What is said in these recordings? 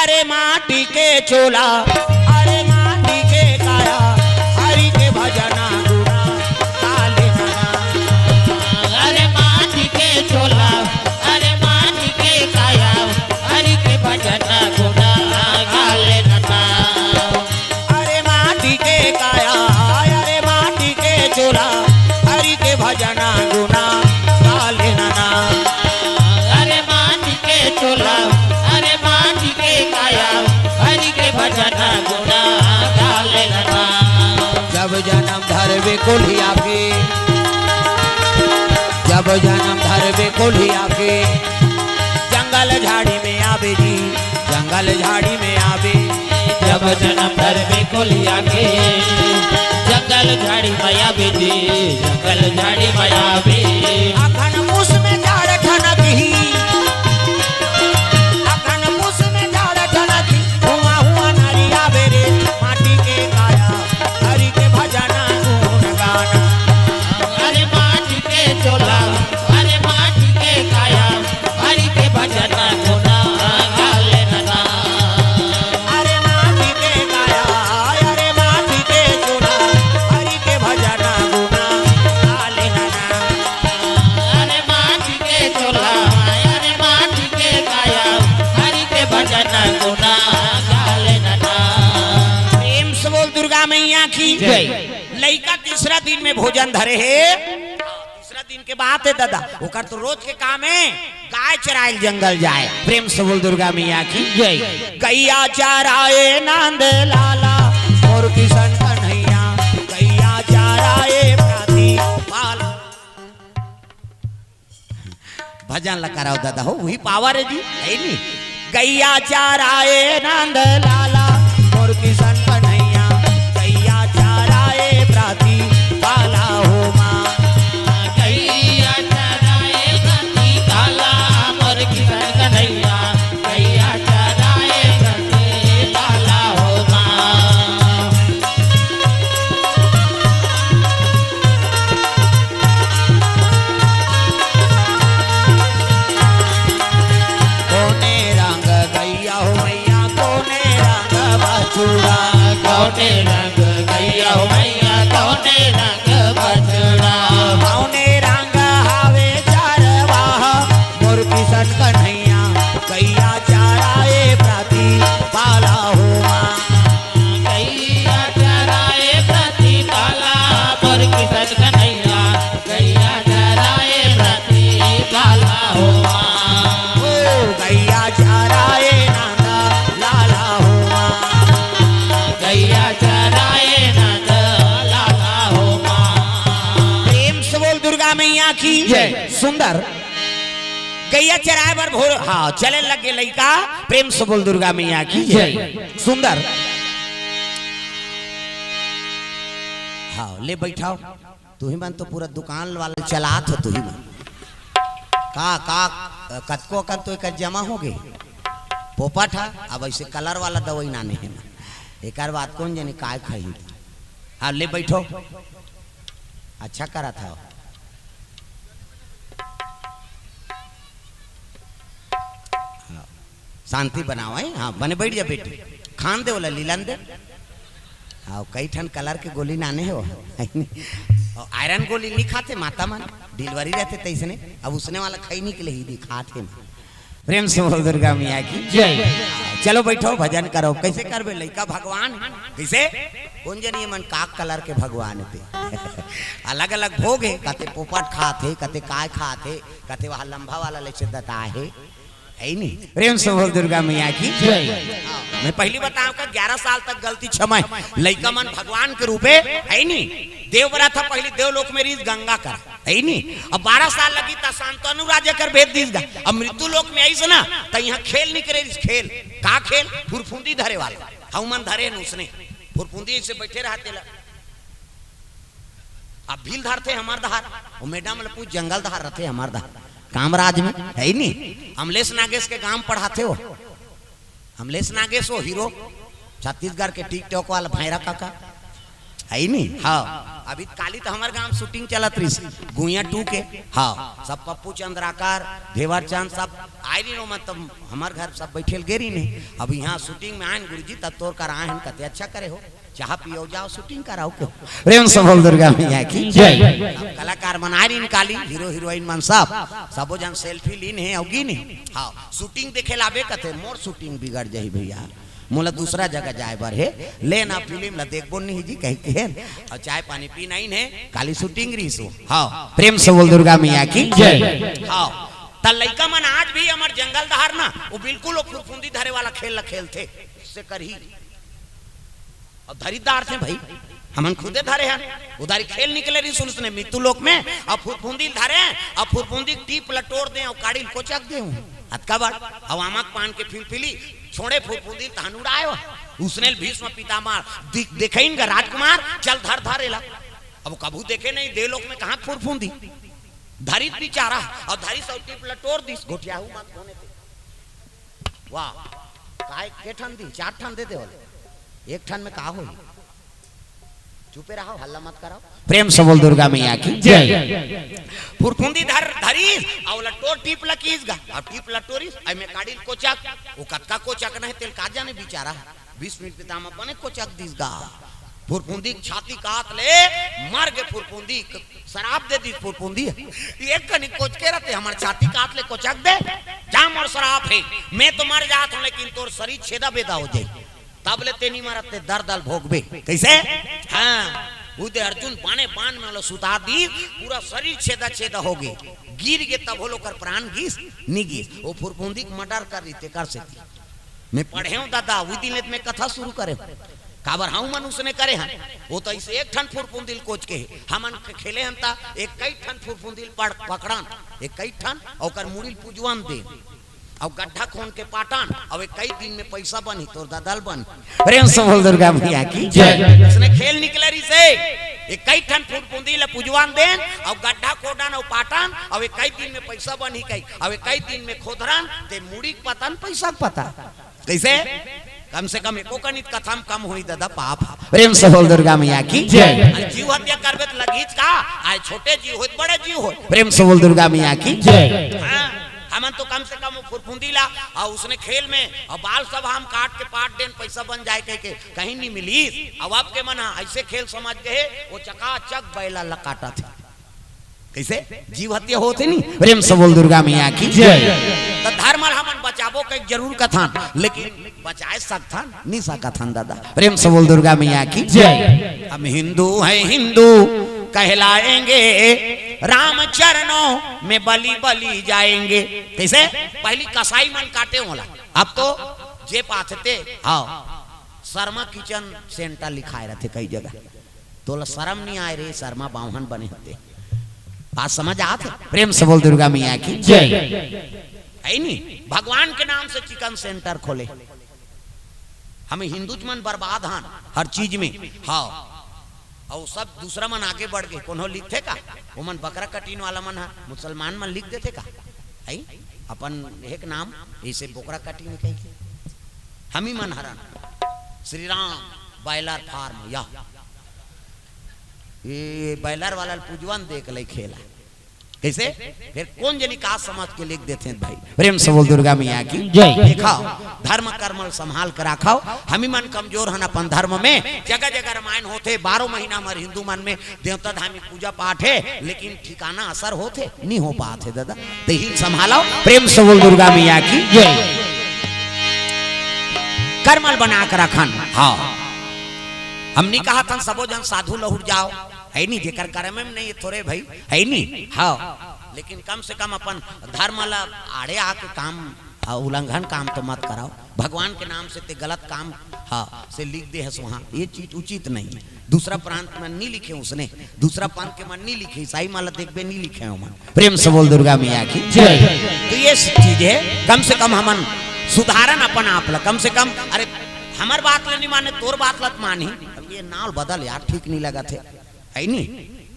अरे माटी के चोला अरे माटी के काया हरि के भजना गुना काले नना। अरे माटी के चोला अरे माटी के काया हरि के भजना गुना काले नना। अरे माटी के काया अरे माटी के चोला हरि के भजना गुना काले नना। अरे माटी के चोला अरे माटी के काया हरि के भजना गुना काले नना। जब जन्म धरवे कोल्हिया के जब जन्म धरवे कोल्हिया के जंगल झाड़ी में आवे जी जंगल झाड़ी में आवे। जब जन्म धरवे कोलिया के जंगल झाड़ी माया बेटी जंगल झाड़ी माया बे। अखन मुस में झाड़ ठनक ही अखन मुस में झाड़ ठनक ही हुआ हुआ नारी आवे रे माटी के काया हरि के भजना गुण गाना। अरे माटी के चोला अरे माटी के काया हरि के भजना गुना गाले नना। अरे माटी के काया अरे माटी के चोला हरि के भजना गुना काले नना। अरे माटी के चोला अरे माटी के काया हरि के भजना गुना गाले नना। प्रेम से बोल दुर्गा मैया की जय। लइका तीसरा दिन में भोजन धरे है तीसरा दिन के बाद है दादा ओकर तो रोज के काम है गाय चराइल जंगल जाए। प्रेम से बोल दुर्गा मैया की जय। गैया चराए नंद लाला और किशन कन्हैया गैया चराए प्राति पाल। भजन लगा रहा दादा हो वही पावर है जी है नी। गैया चराए नंद लाला और किशन कन्हैया गैया चराए प्राति पाला हो माँ। गैया चराए प्रति काला मोर किशन कन्हैया गैया चराए प्रति काला हो माँ। कोने रंग गैया हो मैया कोने रंग बछुड़ा कौने रंग गैया हो मैया कौने रंग बछड़ा। कौने रंग हावे चारवाह मोर किशन कन्हैया गैया चराए प्राति पाला हो माँ। गैया चराए प्रति काला मोर किशन कन्हैया गैया चराए प्रति काला हो माँ। ओ गैया चराए नंदा लाला हो माँ। गैया चराए नंद लाला हो माँ। प्रेम से बोल दुर्गा मैया की जय। सुंदर गैया चराए बर भोर हाँ चले लगे लइका। प्रेम से बोल दुर्गा मैया की जय। सुंदर हाँ ले बैठाओ तू ही मन तो पूरा दुकान वाला चलात हो तू ही मन का कतको का तो एक जमा हो गए पोपट है अब ऐसे कलर वाला दवाई नाने है ना एक बात कौन जाने काय खाई। हाँ ले बैठो अच्छा करा था। हाँ, शांति बनाओ है हाँ बने बैठ जा बेटी खान दे बोला लीलन दे। हाँ कई ठन कलर के गोली नाने हो और आयरन गोली नहीं खाते माता मन डिलीवरी रहते तैसने अब उसने वाला खाई नहीं के लिए ही दिखाते। प्रेम से बोल दुर्गा मैया की जय। चलो बैठो भजन करो कैसे करबे लइका भगवान कैसे कौन जनी मन काक कलर के भगवान थे अलग अलग भोग है कते पोपट खाते कते काय खाते कते वहाँ लंबा वाला ले दता है नहीं। प्रेम से बोल दुर्गा मैया की जय। मैं पहली बताऊं का 11 साल तक गलती क्षमा लइका मन भगवान के रूपे है नहीं। देव बरा था पहले देवलोक में रीत गंगा कर है नहीं। अब 12 साल लगी था शांतनु राजा कर भेद दीस गा। अब मृत्यु लोक में आई ना तो यहाँ खेल नहीं करे खेल का खेल फुरफुंदी धरे वाला हम मन धरे न उसने फुरफुंदी से बैठे रहते ला। अब भील धारते हमार धार और मैडम पूछ जंगल धार रहते हमार धार कामराज में है नहीं। अमलेश नागेश के गांव पढ़ाते हो अमलेश नागेश हो हीरो छत्तीसगढ़ के टिकटॉक वाला भैरा काका है नहीं। हाँ अभी काली तो हमारे गांव शूटिंग चलत रही गुइया 2 के। हाँ सब पप्पू चंद्राकार घेवर चंद सब आए रही मतलब हमारे घर सब बैठे गेरी ने। अब यहाँ शूटिंग में आए गुरुजी तब तोड़ कर आए कते अच्छा करे हो चाह पियो जाओ शूटिंग कराओ क्यों। प्रेम से बोल दुर्गा मैया की जय। कलाकार बना रही काली हीरो हीरोइन मन सबो जन सेल्फी लीन है औगी नहीं। हाँ शूटिंग देखे लाबे कथे मोर शूटिंग बिगड़ जाई भैया मोला दूसरा जगह जाए बर है ले ना फिल्म ला देखबो नहीं जी कह के और चाय पानी पी नहीं है काली शूटिंग रही सो। हाँ प्रेम से बोल दुर्गा मैया की जय। हाँ त लइका मन आज भी हमार जंगल दहार ना वो बिल्कुल वो फुरफुंदी धरे वाला खेल ला खेलते से करही और धरीदार थे भाई हमन खुदे धरे हैं उधारी खेल निकले रही सुन मृत्यु लोक में अब फुरफुंदी धरे अब फुरफुंदी टीप लटोड़ दे और काड़ी कोचक दे अतका बार अब आमक पान के फिलफिली छोड़े फुरफुंदी तहनुड़ायो उसने भीष्म पितामह देखेन का राजकुमार चल धर धरेला अब कबू देखे नहीं दे लोक में कहां फुरफुंदी धरित बिचारा और धरी सब टीप लटोड़ दी घोटियाहू मत होने दे। वाह काहे के ठन दी 4 ठन दे दे एक ठन में का हो चुपे रहो हल्ला मत कराओ। प्रेम से बोल दुर्गा मैया की जय। फुरफुंदी धरी और लटोर टीप लकीस गा और टीप लटोरिस आई में काड़ी कोचक वो कतका कोचक नहीं तेल का जाने बेचारा 20 मिनट पितामह बने कोचक दिस गा फुरफुंदी छाती काट ले मर गए फुरफुंदी शराब दे दी फुरफुंदी एक कनी कोच के रहते हमार छाती काट ले कोचक दे जाम और शराब है मैं तो मर जात हूं लेकिन तोर शरीर छेदा बेदा हो जाए तब ले तेनी मरते दर दल भोगबे कैसे। हाँ उदे अर्जुन बाने बान में लो सुता दी पूरा शरीर छेदा छेदा हो गए गिर गए तब होलो कर प्राण गिस नी गिस वो फुरफुंदी मर्डर कर रही थे कर सकती मैं पढ़े हूं दादा उस दिन में कथा शुरू करे काबर हाउ मन उसने करे हैं वो तो ऐसे एक ठन फुरफुंदिल कोच के हमन खेले हम ता एक कई ठन फुरफुंदिल पकड़न एक कई ठन और कर मुड़िल पूजवान दे और गड्ढा खोन के पाटन और कई दिन में पैसा बनी तोर दादल बन। प्रेम से बोल दुर्गा मैया की जय। उसने खेल निकले रही से एक कई ठन फुरफुंदी ले पूजवान देन और गड्ढा खोडन और पाटन और कई दिन में पैसा बनी कई और कई दिन में खोदरन ते मुड़ी पतन पैसा पता कैसे कम से कम एको कनित कथम कम हुई दादा पाप। प्रेम से बोल दुर्गा मैया की जय। जीव हत्या करबे तो लगीच का आए छोटे जीव होत बड़े जीव हो। प्रेम से बोल दुर्गा मैया की जय। हमन तो कम से कम फुरफुंदी ला और उसने खेल में और बाल सब हम काट के पाट देन पैसा बन जाए कह के कहीं नहीं मिली अब आपके मन ऐसे खेल समझ गए वो चकाचक बैला लकाटा थे कैसे जीव हत्या होते नहीं। प्रेम से बोल दुर्गा मैया की जय। तो धर्म हमन बचाबो के जरूर कथन लेकिन बचाए सकथन नहीं सकथन दादा। प्रेम से बोल दुर्गा मैया की जय। हम हिंदू है हिंदू कहलाएंगे राम चरणों में बलि बलि जाएंगे कैसे पहली कसाई मन काटे होला अब तो जे पाथते हाँ शर्मा किचन सेंटर लिखाए रहते कई जगह तो शर्म नहीं आए रे शर्मा बावहन बने होते बात समझ आते। प्रेम से बोल दुर्गा मैया की जय। है नहीं भगवान के नाम से चिकन सेंटर खोले हमें हिंदू मन बर्बाद हन हर चीज में। हाँ और सब दूसरा मन आगे बढ़ गए कोनो लिखते का वो मन बकरा कटीन वाला मन है मुसलमान मन लिख देते का है अपन एक नाम ऐसे बकरा कटीन कही हम ही मन हरन श्री राम बैलर फार्म या ये बैलर वाला पूजवन देख ले खेला कैसे फिर कौन जनी का समझ के लिख देते हैं भाई। प्रेम से बोल दुर्गा मैया की जय। दिखाओ धर्म कर्म संभाल कर रखाओ हम ही मन कमजोर हन अपन धर्म में जगह जगह रामायण होते 12 महीना हमारे हिंदू मन में देवता धामी पूजा पाठ है लेकिन ठिकाना असर होते नहीं हो पाते दादा तो ही संभालो। प्रेम से बोल दुर्गा मैया की जय। कर्मल बना कर रखन हाँ हमने कहा था सबो जन साधु लहुर जाओ है नहीं जेकर कर्म में नहीं थोड़े भाई है नहीं। हाँ लेकिन कम से कम अपन धर्म ला आड़े आके काम उल्लंघन काम तो मत कराओ भगवान के नाम से ते गलत काम हाँ से लिख दे है वहाँ ये चीज उचित नहीं है। दूसरा प्रांत में नहीं लिखे उसने दूसरा पंथ के मन नहीं लिखे ईसाई माला देख बे नहीं लिखे मन। प्रेम से बोल दुर्गा मैया की जय। तो ये चीज है कम से कम हमन सुधारन अपन आप ला कम से कम अरे हमार बात नहीं माने तोर बात लत मानी ये नाल बदल यार ठीक नहीं लगा थे है नहीं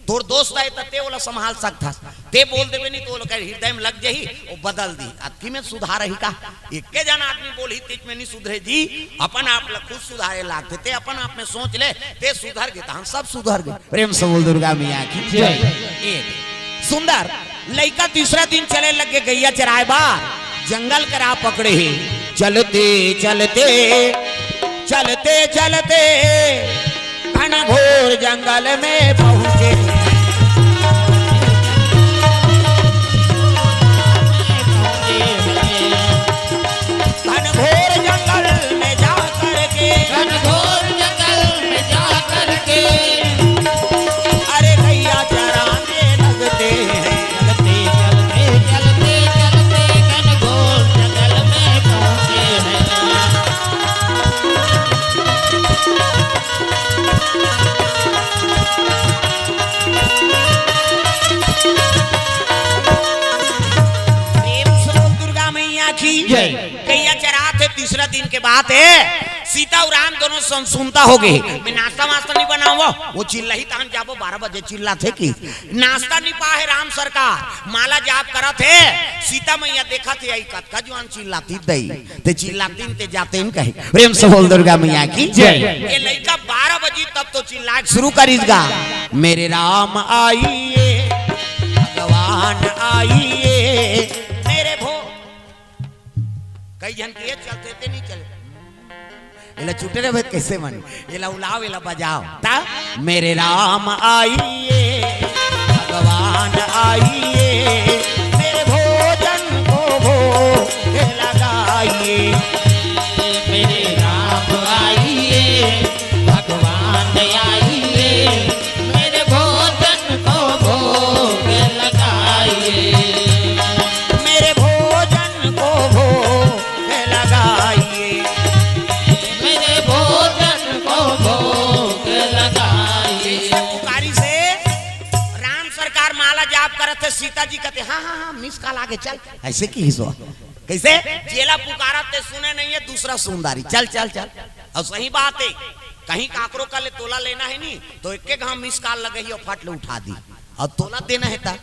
तोर दोस्त आए ते वाला संभाल सकता ते बोल देवे नहीं तो हृदय में लग जाही वो बदल दी अति में सुधार ही का एक जन आदमी बोली तेज में नहीं सुधरे जी अपन आप खुद सुधारे लागते ते अपन आप में सोच ले ते सुधर गए हम सब सुधर गए। प्रेम से बोल दुर्गा मैया की जय। सुंदर लड़का तीसरा दिन चले लग गए गैया चराए बार जंगल करा पकड़े ही चलते चलते चलते चलते घनघोर जंगल में पहुंचे घनघोर जंगल में जा करके घनघोर जंगल में जा करके अरे गैया चराने लगते हैं चलते चलते चलते चलते घनघोर जंगल में पहुंचे हैं। जय। गैया चरा थे तीसरा दिन के बाद है सीता और राम दोनों सुनता हो गए मैं नाश्ता वास्ता नहीं बनाऊंगा वो चिल्ला ही तान जाबो 12 बजे चिल्ला थे कि नाश्ता नहीं पा है राम सरकार माला जाप करा थे सीता मैया देखा थे आई कत का जवान चिल्लाती दई ते चिल्लाती ते जाते इन कहे प्रेम से बोल दुर्गा मैया की जय। ये लड़का 12 बजे तब तो चिल्ला शुरू करीगा मेरे राम आइए भगवान आइए मेरे भो कई जन के चलते थे नहीं चले एला छूटे रे भाई कैसे मन एला उलाओ एला बजाओ ता मेरे राम आइए भगवान आइए मेरे भोजन को भोग लगाइए मेरे राम आइए भगवान आइए मेरे भोजन को भोग लगाइए मेरे भोजन को भोग लगाइए मेरे भोजन को भोग लगाइए। पुकारी से राम सरकार माला जाप करते सीता जी कहते हाँ हाँ हाँ मिस कॉल आगे चल ऐसे की हिस्सा कैसे जेला पुकारा ते सुने नहीं है दूसरा सुंदरी चल चल चल और सही बात है कहीं काकरो का ले तोला लेना है नहीं तो एक घाम मिस कॉल लगे ही और फट ले उठा दी और तोला देना है ता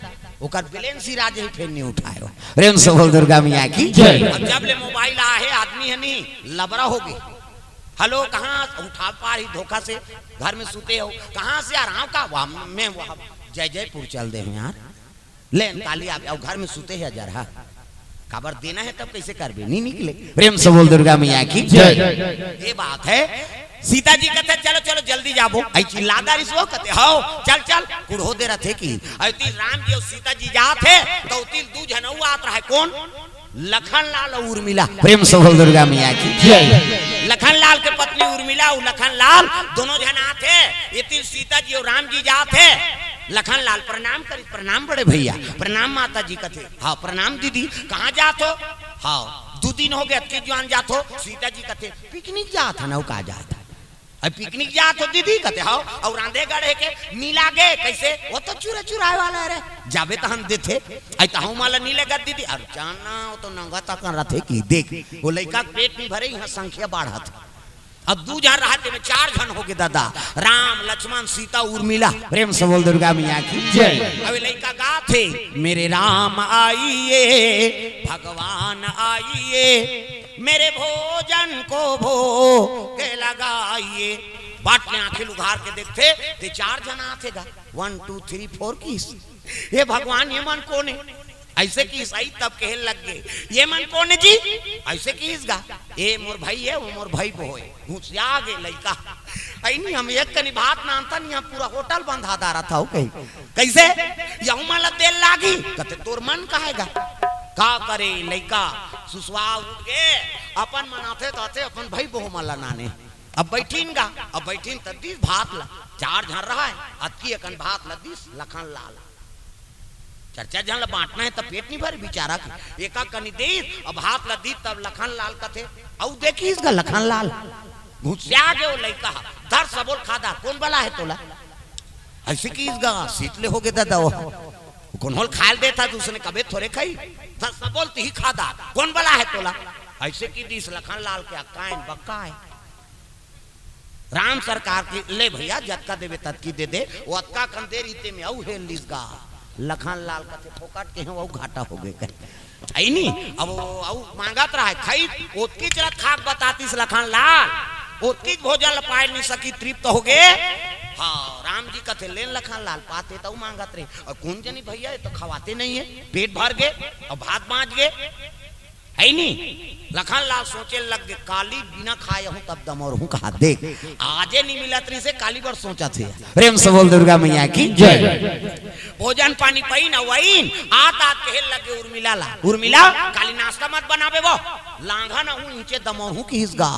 ओकर बैलेंस ही राज ही फिर नहीं उठाए प्रेम से बोल दुर्गा मैया की जय। अब जब ले मोबाइल आ है आदमी है नहीं लबरा हो गई हेलो कहाँ उठा पा रही धोखा से घर में सूते हो कहाँ से आ रहा हूँ का मैं वहाँ जय जयपुर चल दे हैं यार ले ताली आप घर में सूते है जरा खबर देना है तब कैसे कर भी नहीं निकले प्रेम से बोल दुर्गा मैया की जय। ये बात है सीता जी कहते चलो चलो जल्दी जाबो आई चिल्लादा रिसो कहते हो चल चल कुड़ो दे रहे थे कि अति राम जी और सीता जी जाते तो उतिल दू जनऊ आत रहा है कौन लखनलाल और उर्मिला प्रेम से बोल दुर्गा मैया की जय। लखनलाल के पत्नी उर्मिला और लखनलाल दोनों जन आते इतिल सीता जी और राम जी जाते लखनलाल प्रणाम करी प्रणाम बड़े भैया प्रणाम माता जी कहते हाँ प्रणाम दीदी कहाँ जात हो हाँ 2 दिन हो गए अतके जवान जात हो सीता जी कहते पिकनिक जात है ना कहा जाता अब पिकनिक जात हो दीदी कहते हाँ और रांधे गढ़े के मिला गए कैसे वो तो चुरा चुराए वाला है जाबे तो हम देते ऐसा हूँ माला नहीं लगा दीदी और जाना वो तो नंगा तक रहे कि देख वो लड़का पेट नहीं भरे यहाँ संख्या बढ़ा था अब 2 जन रहते में 4 जन हो गए दादा राम लक्ष्मण सीता उर्मिला प्रेम से बोल दुर्गा मैया की जय। अब लड़का गा थे मेरे राम आइए भगवान आइए मेरे भोजन को भोग लगाइए बाट में आंखें उघार के देखते ते 4 जन आते गा 1 2 3 4 किस ये भगवान ये मन कौन है ऐसे की सही तब कहे लग गए ये मन कौन है जी ऐसे की इसगा ये मोर भाई है वो मोर भाई बो है घुसिया गे लड़का नहीं हम एक कनी बात ना अंता नहीं पूरा होटल बंद हादा रहा था कहीं कैसे यहू माला तेल लागी कहते तोर मन कहेगा का करे लड़का सुसवा उठ के अपन मनाते ताते अपन भाई बो माला नाने अब बैठीन गा अब बैठीन तदीस भात ला 4 जन रहा है अतकी एकन भात ला 10 लखनलाल चर्चा जहाँ बांटना है तब पेट नहीं भरे बेचारा एका कनी दे अब हाथ ला दी तब लखनलाल कथे और देखी इसका लखनलाल घुसिया गए वो लड़का धर सबोल खादा कौन बला है तोला ऐसे की इसका सीतले हो गए दादा वो कौन होल खाल देता दूसरे कबे थोड़े खाई धर सबोल ही खादा कौन बला है तोला ऐसे की दिस लखनलाल के अकाइन बक्का है राम सरकार की ले भैया जतका देवे ततकी दे दे वो अतका कम देर इते में औ है लिसगा लखन लाल का फोकट के वो घाटा हो गए आई नहीं अब वो मांगत रहा है खाई ओतकी चलत खाक बतातीस लखन लाल ओतकी भोजन पाए नहीं सकी तृप्त हो गए। हाँ राम जी कथे लेन लखन लाल पाते तो मांगत रहे और कौन जनी भैया तो खवाते नहीं है पेट भर गए और भात बांच गए है नहीं। लखन लाल सोचे लग गए काली बिना खाए हूं तब दमोर हूं कहा देख आजे नहीं मिला तरी से काली बार सोचा थे। प्रेम से बोल दुर्गा मैया की जय। भोजन पानी पई ना वहीन आत आत कहे लगे उर्मिला काली नाश्ता मत बनावे वो लांघा ना हूं नीचे दमोर हूं की हिसगा।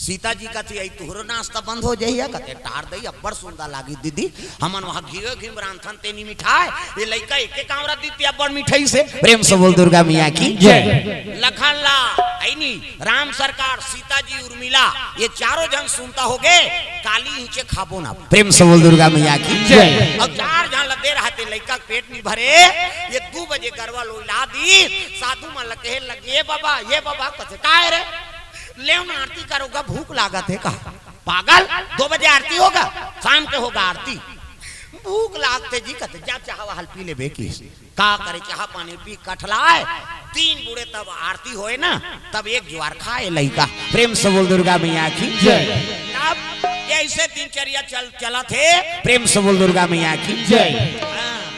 सीता जी का थी तुहरो नाश्ता बंद हो जाइए कहते टार दई अब्बड़ सुंदर लागी दीदी हमन वहां घियो घिम रांधन तेनी मिठाई ये लइका एके कामरा दीती अब्बड़ मिठाई से। प्रेम से बोल दुर्गा मैया की जय। लखन लाल आईनी राम सरकार सीता जी उर्मिला ये चारों जन सुनता हो गए काली नीचे खाबो ना। प्रेम से बोल दुर्गा मैया की जय। अब चार जन लगे रहते लइका पेट नहीं भरे ये 2 बजे गरवा लोइला दी साधु मन लगे ये बाबा कथे काय रे ले आरती करोगा भूख लागत है कहा पागल 2 बजे आरती होगा शाम के होगा आरती भूख लागते जी कहते जा चाहवा हल पी ले बेकी का करे चाह पानी पी कठलाए 3 बूढ़े तब आरती होए ना तब एक ज्वार खाए लइका। प्रेम से बोल दुर्गा मैया की जय। अब ऐसे दिनचर्या चला थे। प्रेम से बोल दुर्गा मैया की जय।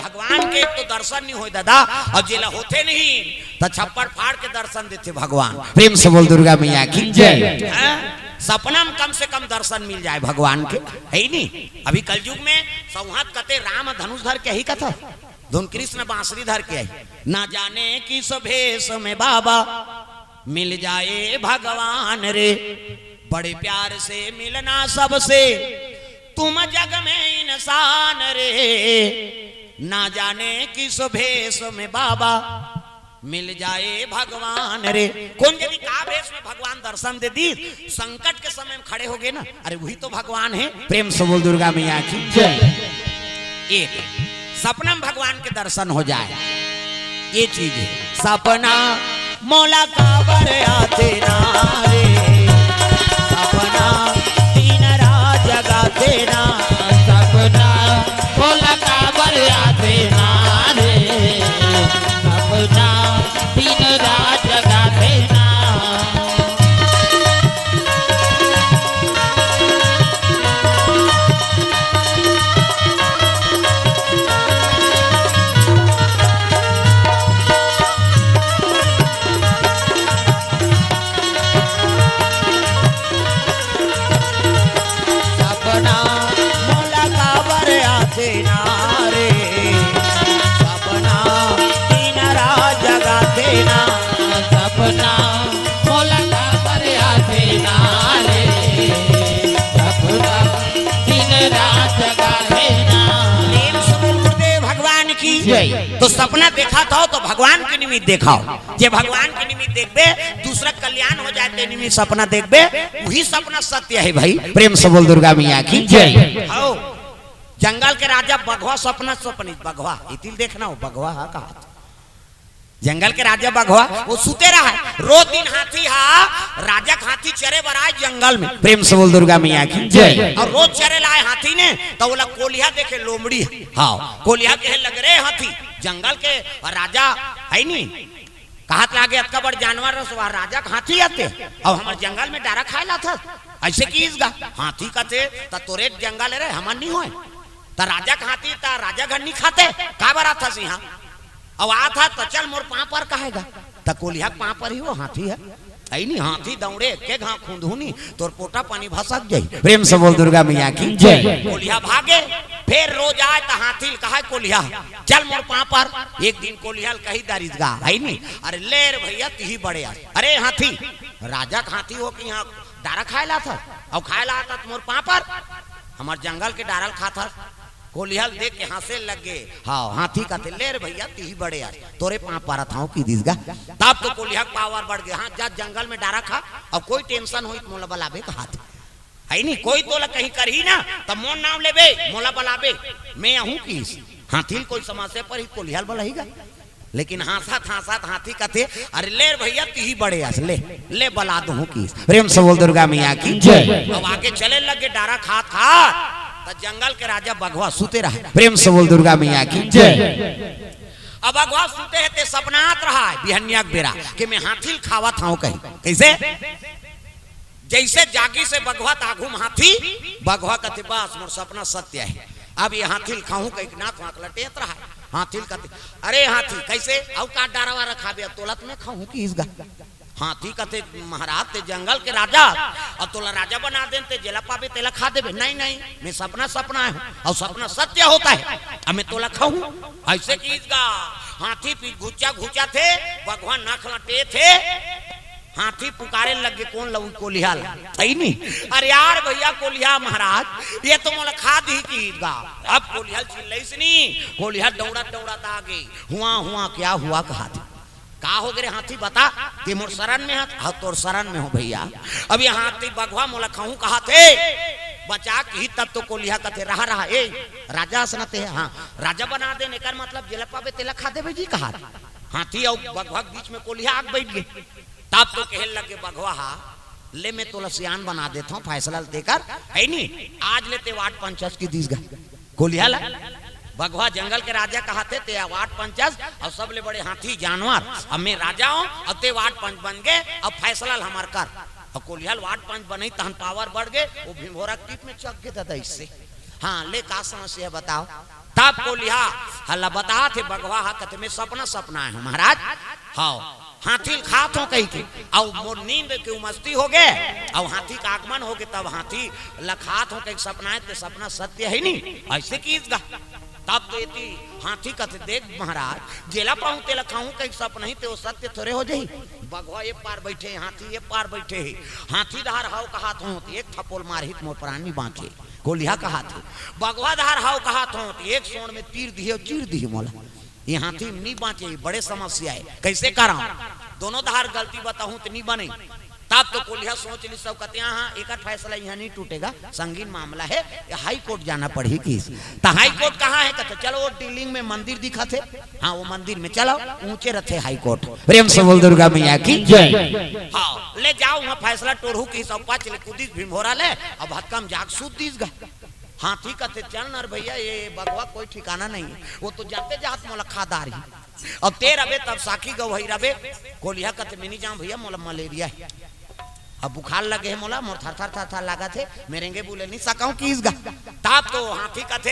भगवान के तो दर्शन नहीं हो दादा और जेला होते नहीं तो छप्पर फाड़ के दर्शन देते भगवान। प्रेम से बोल दुर्गा मैया की जय। सपना में कम से कम दर्शन मिल जाए भगवान के है ही नहीं। अभी कलयुग में संहात कते राम धनुष धर के ही कथा धुन कृष्ण बांसुरी धर के ना जाने किस भेष में बाबा मिल जाए भगवान रे बड़े प्यार से मिलना सबसे तुम जग में इंसान रे ना जाने किस भेष में बाबा मिल जाए भगवान रे। कौन यदि का भेष में भगवान दर्शन दे दी संकट के समय में खड़े हो गए ना अरे वही तो भगवान है। प्रेम से बोल दुर्गा मैया की जय। एक सपना में भगवान के दर्शन हो जाए ये चीज है सपना मौला काबर आते ना रे सपना दिन रात जगाते ना सपना मौला काबर आते ना रे सपना दिन रात जगाते ना। सपना मौला काबर आते ना रे सपना दिन रात जगाते ना। प्रेम से बोल गुरुदेव भगवान की जय। तो सपना देखा था तो भगवान के निमित्त देखाओ जे भगवान के निमित्त देखबे दूसरा कल्याण हो जाते निमित्त सपना देखबे वही सपना सत्य है भाई। प्रेम से बोल दुर्गा मैया की जय। आओ जंगल के राजा बघवा सपना सपनी बघवा इतिल देखना हो बघवा हा कहा जंगल के राजा बघवा वो सुते रहा है रोज दिन हाथी राजा हाथी चरे बराए जंगल में। प्रेम से बोल दुर्गा मैया की जय। और रोज चरे लाए हाथी ने तो बोला कोलिया देखे लोमड़ी हाँ कोलिया के लग रहे हाथी जंगल के राजा है नहीं कहा लागे अतका बड़ जानवर राजा हाथी आते और हमारे जंगल में डारा खाएला था ऐसे की हाथी का थे तोरे जंगल रहे हमार नहीं हो तो राजा हाथी राजा घर नहीं खाते का बरा था सिंहा अब आ था तो चल मोर पां पर कहेगा तो कोलिया पां पर ही वो हाथी है आई नहीं हाथी दौड़े के घा खूंधुनी तोर पोटा पानी भसक जाई। प्रेम से बोल दुर्गा मैया की जय। कोलिया भागे फिर रोज आए तो हाथी कहा कोलिया चल मोर पां पर एक दिन कोलिया कही दारिजगा आई नहीं अरे ले रे भैया तुही बड़े अरे हाथी राजा हाथी हो कि यहाँ डारा खाएला था और खाएला आता मोर पां पर हमार जंगल के डारल खाता कोलिहल देख के हंसे लग गए हाँ हाथी का ले रे भैया तुही बड़े यार तोरे पां पारा था की दिसगा तब तो कोलिया पावर बढ़ गया हाँ जा जंगल में डारा खा और कोई टेंशन हो मोला बलाबे का हाथ है नहीं कोई तो कहीं कर ही ना तब मोर नाम लेबे मोला बलाबे मैं हूँ की हाथी कोई समस्या पर ही कोलिहल बलाईगा लेकिन हाथत हाथी कथे अरे ले भैया ती बड़े आस ले बला दूं की प्रेम से बोल दुर्गा मैया की जय। अब आगे चले लगे डारा खात तो जंगल के राजा बघवा सूते रहा। प्रेम से बोल दुर्गा मैया की जय। अब बघवा सूते है ते सपनात रहा है बिहनिया बेरा कि मैं हाथी खावत हूं कहीं कैसे जैसे जागी से बघवा ताघुम हाथी बघवा कथे बस मोर सपना सत्य है अब ये हाथी खाऊं कहीं नाथ वाक लटेत रहा हाथी कथे अरे हाथी कैसे औ का डारावा रखा बे तोलत में खाऊं की इसगा हाथी कथे महाराज ते जंगल के राजा और तोला राजा बना देन ते जेला पावे तेला खा देबे नहीं नहीं मैं सपना है और सपना सत्य होता है अब मैं तोला खाऊं ऐसे की इसगा हाथी पी घुचा थे भगवान नाक लटे थे हाथी पुकारे लगे कौन लऊ कोलिया सही नहीं अरे यार भैया कोलिया महाराज ये तो मोला खा दी की गा अब कोलिया चिल्लैस नहीं कोलिया दौड़ा आगे हुआ क्या हुआ कहा था का हो गए हाथी बता कि मोर शरण में है तोर शरण में हो भैया अब ये हाथी बघवा मोला खाऊं कहा थे बचा की तब तो कोलिया कथे रहा ए राजा सनते हाँ राजा बना दे नेकर मतलब जेला पावे तेला खा देबे जी कहा हाथी और बघवा बीच में कोलिया आग बैठ गए तब तो कहे लगे बघवा ले मैं तोला सियान बना देता हूँ फैसला देकर है नी आज लेते वाट पंचायत की दीस कोलिया ला बघवा जंगल के राजा कहते ते वाट पंचायत और सब ले बड़े हाथी जानवर अब मैं राजा हूँ अब ते वाट पंच बन गए अब फैसला हमार कर और कोलिया वाट पंच बनी तहन पावर बढ़ गए वो भीमभोरा टीप में चक गए था इससे हाँ ले का समस्या बताओ तब कोलिया हल्ला बता थे बघवा कहते मैं सपना है महाराज हाँ हाथी खात हो कहीं के और मोर नींद के मस्ती हो गए और हाथी का आगमन हो गए तब हाथी लखात हो कहीं सपना है सपना सत्य है नहीं ऐसे की तब तो ये हाथी कथे देख महाराज जेला पाऊं तेला खाऊं कहीं सपना ही तो सत्य थोड़े हो जाही बघवा ये पार बैठे हाथी ये पार बैठे हाथी धार हाव का हाथ हो एक थपोल मारहित मोर प्राणी बांचे कोलिया का हाथ बघवा धार हाव का हाथ हो एक सोन में तीर दिए चीर दिए मोला ये हाथी नहीं बांचे बड़े समस्या है कैसे करा दोनों धार गलती बताऊं तो नहीं बने तब तो कोलिया सोच ली सब कहते हाँ एक फैसला यहाँ नहीं टूटेगा संगीन मामला है हाई कोर्ट जाना पड़ी की तो हाई कोर्ट कहाँ है कहते चलो वो डीलिंग में मंदिर दिखा थे हाँ वो मंदिर में चलो ऊंचे रथे हाई कोर्ट प्रेम से बोल दुर्गा मैया की जय। हाँ ले जाओ वहाँ फैसला टोरू की सब चले कूदी भीमभोरा ले अब हथकम जाग सूद दीस गा हाथी कहते चल नर भैया ये बघवा कोई ठिकाना नहीं है वो तो जाते जात मोला खादार ही अब ते रबे तब साखी गवही रबे कोलिया कहते मिनी जाऊं भैया मोला मलेरिया है अब बुखार लगे है मोला मोर थर लगा थे मेरेंगे बोले नहीं सकाऊं की इसगा तब तो हाथी कहते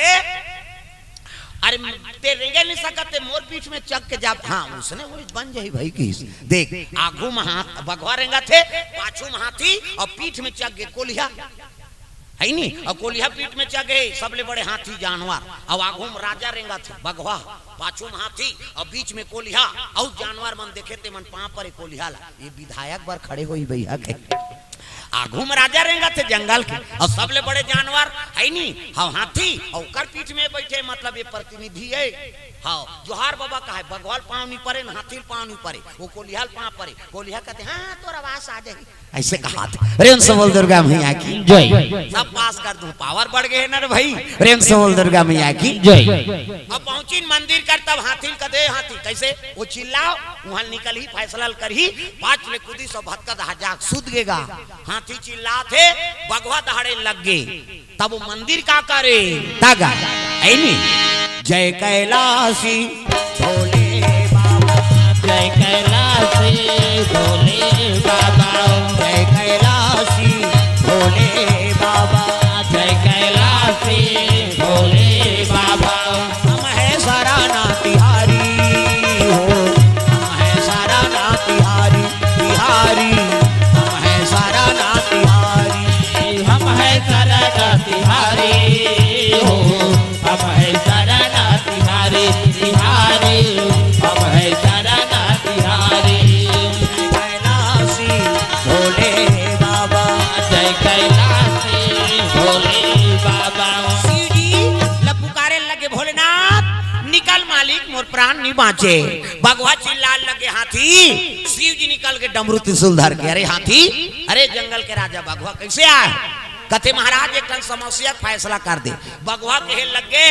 अरे ते रेंगे नहीं सकते मोर पीठ में चक के जा हाँ उसने वो बन जाई भाई की देख आगू में हाथ बघवा रेंगा थे पाछू में हाथी और पीठ में चक गए कोलिया है नी और कोलिया पीठ में चढ़ गए सबले बड़े हाथी जानवर अब आगू में राजा रेंगा थे बघवा पाछू में हाथी और बीच में कोलिया और जानवर मन देखे ते मन पांव पर कोलिया ये विधायक बार खड़े हुई भैया के आगू में राजा रेंगा थे जंगल के और सबले बड़े जानवर है नी हाँ हाथी और कर पीठ में बैठे मतलब ये प्रतिनिधि है हाँ जोहार बाबा का है बघवाल पाँव नहीं पड़े हाथी पाँव नहीं पड़े वो कोलिया पाँव पड़े कोलिया कहते हाँ तोर आवाज आ जाएगी ऐसे कहा था प्रेम से बोल दुर्गा मैया की जय। सब पास कर दूं पावर बढ़ गए ना भाई प्रेम से बोल दुर्गा मैया की जय। अब पहुंची मंदिर कर तब हाथी कदे हाथी कैसे वो चिल्लाओ वहां निकल ही फैसला कर ही पांच ले कूदी सौ भक्का हजार सुध गेगा हाथी चिल्ला थे बघवा दहाड़े लग गए तब वो मंदिर का करे तागा ऐनी जय कैलाशी भोले बाबा जय कैलाशी भोले बाबा जय कैलाशी भोले बाबा जय कैलाशी भोले बाबा हम है सारा ना तिहारी हो हम है सारा ना तिहारी तिहारी हम है सारा ना तिहारी हम है सारा तिहारी हो हम है सारा तिहारी तिहारी हम है सारा तिहारी कैलाशी भोले बाबा जय कैलाशी भोले बाबा सीढ़ी लपुकारे लगे भोलेनाथ निकल मालिक मोर प्राण नहीं बाँचे बघवा चिल्ला लगे हाथी शिव जी निकल के डमरू त्रिशूल धर के अरे हाथी अरे जंगल के राजा बघवा कैसे आए कहते महाराज एक समस्या फैसला कर दे बघवा कहे लगे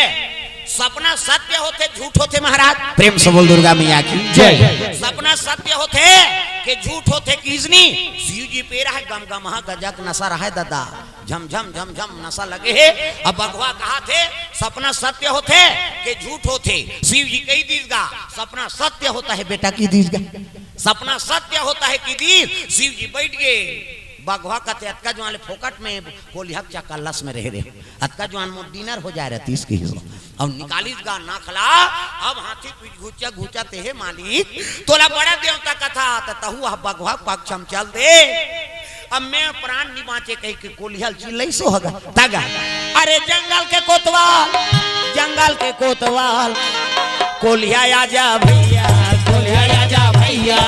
सपना सत्य होते झूठ होते महाराज। प्रेम से बोल दुर्गा मैया की जय। सपना सत्य होते के झूठ होते किसनी शिव जी पे रहा गम गम गजक नशा रहा है दादा झम झम झम झम नशा लगे है। अब भगवा कहा थे सपना सत्य होते के झूठ होते शिव जी कही दीजगा सपना सत्य होता है बेटा की दीजगा सपना सत्य होता है कि दीज शिव जी बैठ गए। बगवा कहते अतका जवान फोकट में कोलिहक चकल्लस में रह रहे अतका जवान मो डिनर हो जाए रहती इसकी और निकाली गा ना खला। अब हाथी पीठ घुचा घुचाते है मालिक तोला बड़ा देवता कथा तहु अब बगवा पक्षम चल दे। अब मैं प्राण नहीं बाँचे कही के कोलिहल चिल्लई सो होगा तगा अरे जंगल के कोतवाल कोलिया आजा भैया कोलिया आजा भैया